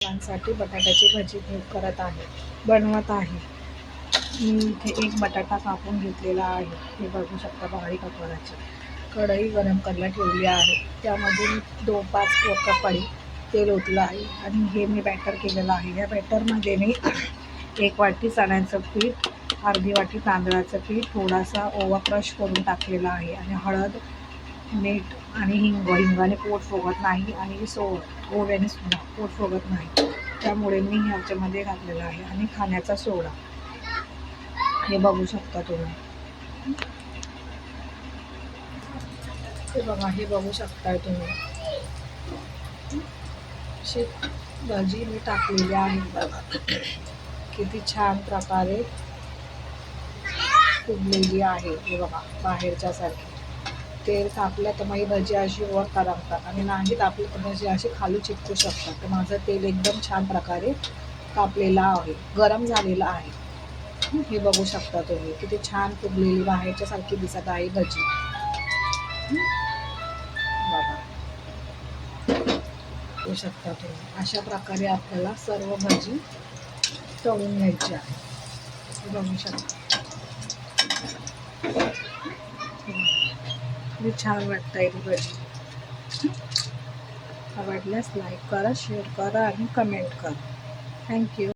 मुलांसाठी बटाट्याची भजी बनवत आहे. मी इथे एक बटाटा कापून घेतलेला आहे. हे बघू शकता बारीक आकाराची. कढई गरम करायला ठेवली आहे. त्यामध्ये मी 2-5 कढई तेल ओतलं आहे आणि हे मी बॅटर केलेलं आहे. या बॅटरमध्ये मी 1 वाटी चण्याचं पीठ, अर्धी वाटी तांदळाचं पीठ, थोडासा ओवा क्रश करून टाकलेला आहे आणि हळद, मीठ आणि हिंगाने पोट फुगत नाही आणि ओव्याने सुद्धा पोट फुगत नाही, त्यामुळे मी ह्याच्यामध्ये घातलेला आहे. आणि खाण्याचा सोडा, हे बघू शकता तुम्ही. हे बघू शकताय तुम्ही. अशी भाजी मी टाकलेली आहे. बघा किती छान प्रकारे फुगलेली आहे. हे बघा बाहेरच्या सारखी. तेल तापलं तर मग ही भजी अशी वर तरंगतात आणि नाही तापलं तर भजी अशी खाली चिपकू शकतात. तर माझं तेल एकदम छान प्रकारे तापलेलं आहे, गरम झालेलं आहे. हे बघू शकता तुम्ही किती छान फुगलेली बाहेरच्या सारखी दिसत आहे भजी. बघा बघू शकता तुम्ही. अशा प्रकारे आपल्याला सर्व भजी तळून घ्यायची आहे. हे बघू शकता किती छान वाटतं आहे भजी. आवडल्यास लाईक करा, शेअर करा आणि कमेंट करा. थँक्यू.